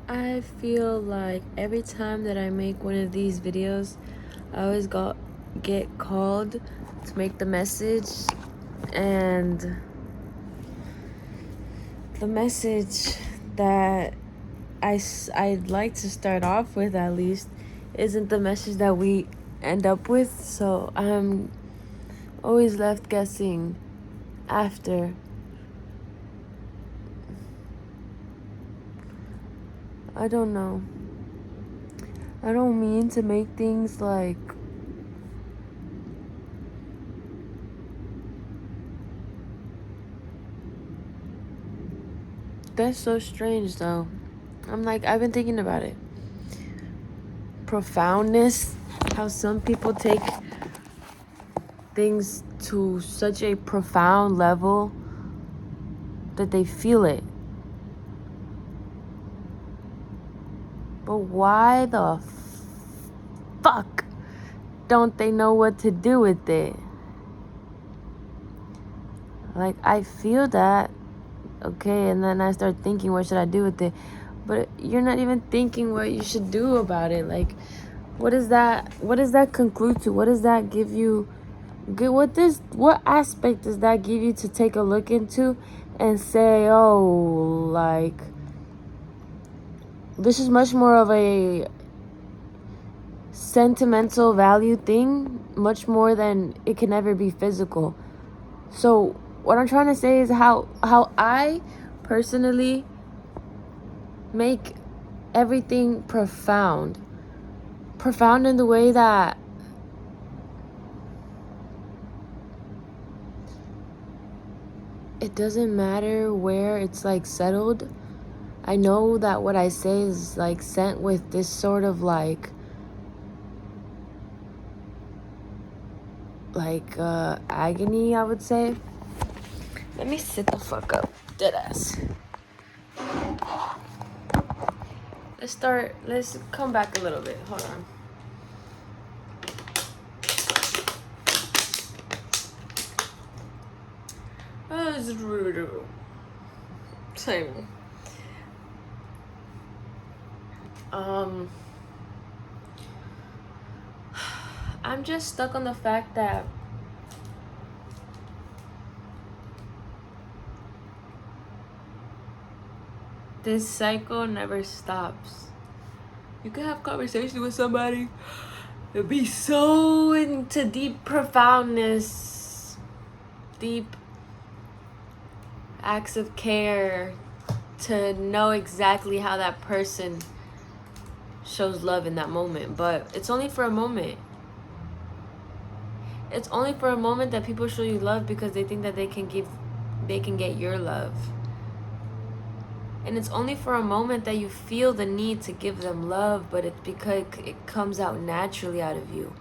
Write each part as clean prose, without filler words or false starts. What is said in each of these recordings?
I feel like every time that I make one of these videos, I always get called to make the message, and the message that I'd like to start off with, at least, isn't the message that we end up with, so I'm always left guessing after. I don't know. I don't mean to make things like that's so strange though. I've been thinking about it. Profoundness, how some people take things to such a profound level that they feel it. But why the fuck don't they know what to do with it? Like, I feel that, okay, and then I start thinking, what should I do with it? But you're not even thinking what you should do about it. Like, what does that conclude to? What does that give you? What aspect does that give you to take a look into and say, oh, like, this is much more of a sentimental value thing, much more than it can ever be physical. So what I'm trying to say is how I personally make everything profound in the way that it doesn't matter where it's like settled. I know that what I say is like sent with this sort of like agony, I would say. Let me sit the fuck up, deadass. Let's come back a little bit. Hold on. Same. I'm just stuck on the fact that this cycle never stops. You can have conversation with somebody and be so into deep profoundness, deep acts of care, to know exactly how that person shows love in that moment. But it's only for a moment. It's only for a moment that people show you love because they think that they can get your love. And it's only for a moment that you feel the need to give them love, but it's because it comes out naturally out of you.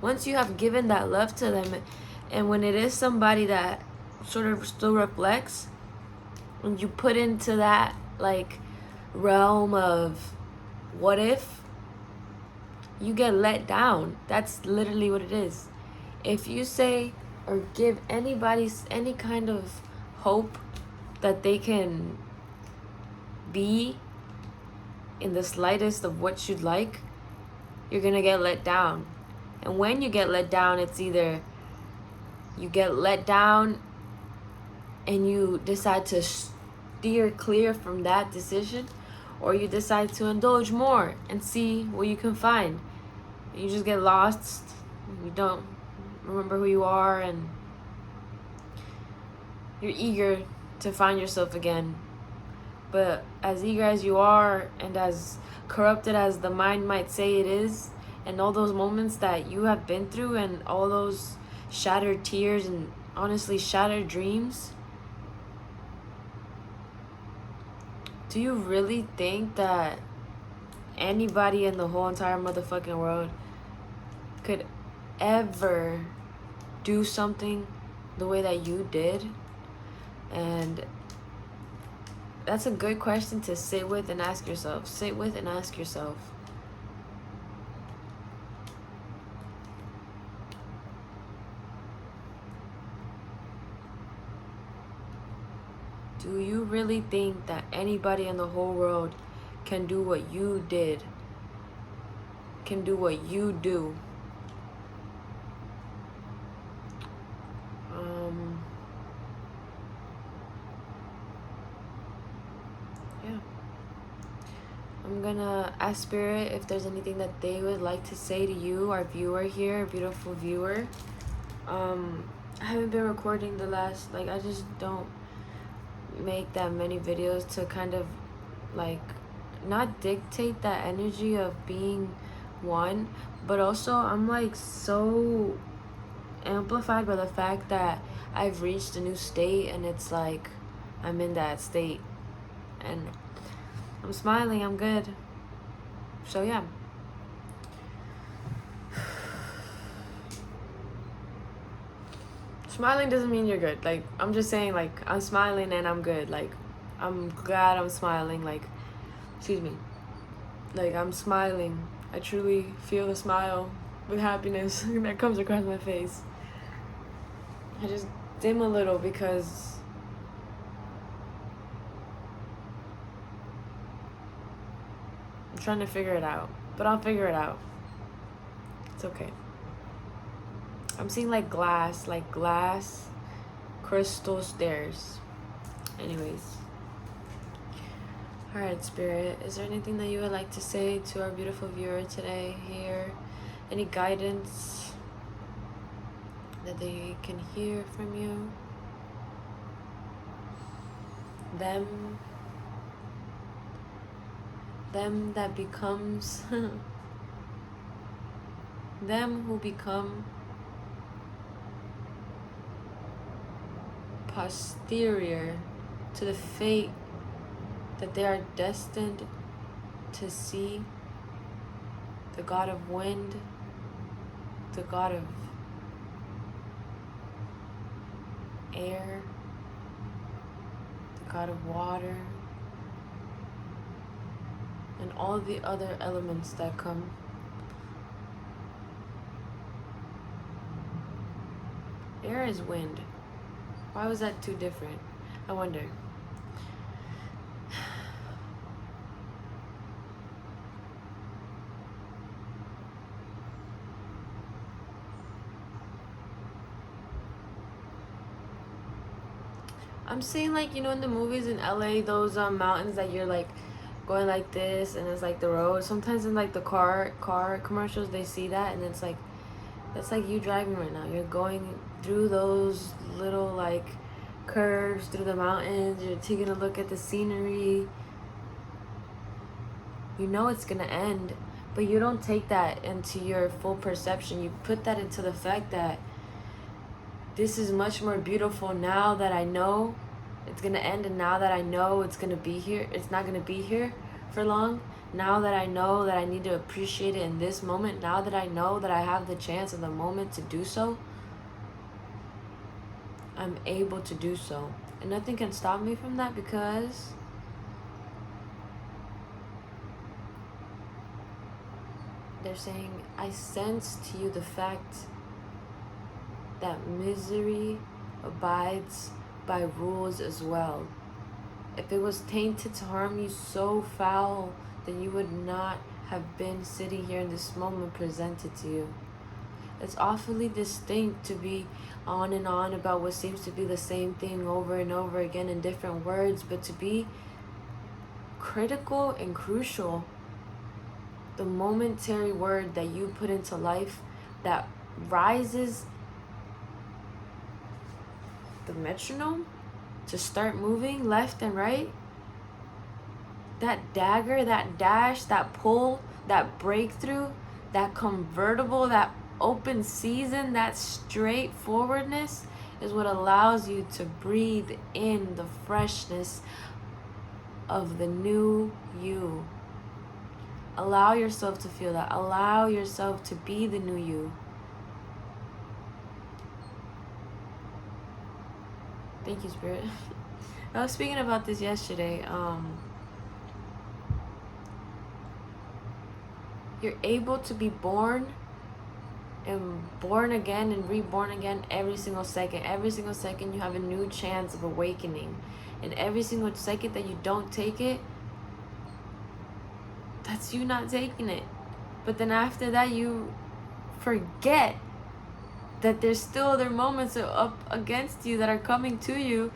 Once you have given that love to them, and when it is somebody that sort of still reflects, when you put into that like realm of what if, you get let down. That's literally what it is. If you say or give anybody any kind of hope that they can be in the slightest of what you'd like, you're gonna get let down. And when you get let down, it's either you get let down and you decide to steer clear from that decision, or you decide to indulge more and see what you can find. You just get lost. You don't remember who you are, and you're eager to find yourself again. But as eager as you are, and as corrupted as the mind might say it is, and all those moments that you have been through, and all those shattered tears and honestly shattered dreams, do you really think that anybody in the whole entire motherfucking world could ever do something the way that you did? And that's a good question to sit with and ask yourself. Sit with and ask yourself. Do you really think that anybody in the whole world can do what you did, can do what you do. Yeah. I'm gonna ask Spirit if there's anything that they would like to say to you, our viewer here, our beautiful viewer. I haven't been recording the last, like, I just don't make that many videos to kind of, like, not dictate that energy of being one, but also I'm, like, so amplified by the fact that I've reached a new state, and it's like I'm in that state, and I'm smiling, I'm good. So yeah. Smiling doesn't mean you're good. Like, I'm just saying, like, I'm smiling and I'm good. Like, I'm glad I'm smiling. Like, excuse me. Like, I'm smiling. I truly feel the smile with happiness that comes across my face. I just dim a little because I'm trying to figure it out. But I'll figure it out. It's okay. I'm seeing like glass crystal stairs. Anyways. Alright, Spirit, is there anything that you would like to say to our beautiful viewer today here? Any guidance that they can hear from you? Them that becomes them who become posterior to the fate that they are destined to see, the god of wind, the god of air, the god of water, and all the other elements that come. Air is wind. Why was that too different? I wonder. I'm seeing, like, you know, in the movies in LA, those mountains that you're like going like this and it's like the road. Sometimes in like the car commercials they see that, and it's like, that's like you driving right now. You're going through those little like curves through the mountains. You're taking a look at the scenery. You know it's gonna end, but you don't take that into your full perception. You put that into the fact that this is much more beautiful now that I know it's gonna end, and now that I know it's gonna be here, it's not gonna be here for long. Now that I know that I need to appreciate it in this moment, now that I know that I have the chance of the moment to do so, I'm able to do so. And nothing can stop me from that, because they're saying, I sense to you the fact that misery abides by rules as well. If it was tainted to harm you so foul, then you would not have been sitting here in this moment presented to you. It's awfully distinct to be on and on about what seems to be the same thing over and over again in different words, but to be critical and crucial, the momentary word that you put into life that rises the metronome to start moving left and right, that dagger, that dash, that pull, that breakthrough, that convertible, that open season, that straightforwardness is what allows you to breathe in the freshness of the new you. Allow yourself to feel that. Allow yourself to be the new you. Thank you, Spirit. I was speaking about this yesterday. You're able to be born and born again and reborn again every single second. Every single second you have a new chance of awakening. And every single second that you don't take it, that's you not taking it. But then after that, you forget that there's still other moments up against you that are coming to you.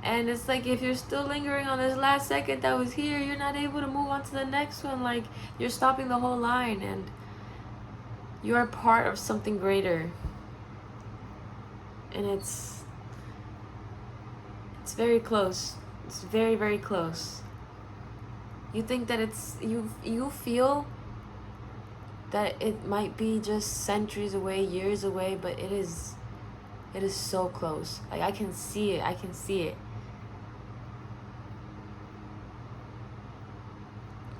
And it's like, if you're still lingering on this last second that was here, you're not able to move on to the next one. Like, you're stopping the whole line, and you are part of something greater. And it's very close. It's very, very close. You think that it's, you feel that it might be just centuries away, years away, but it is so close. Like, I can see it. I can see it.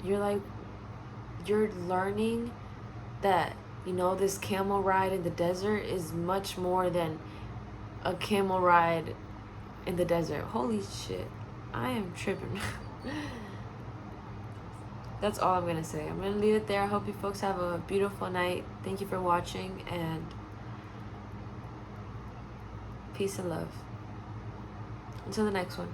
You're learning that, you know, this camel ride in the desert is much more than a camel ride in the desert. Holy shit. I am tripping. That's all I'm gonna say. I'm gonna leave it there. I hope you folks have a beautiful night. Thank you for watching, and peace and love. Until the next one.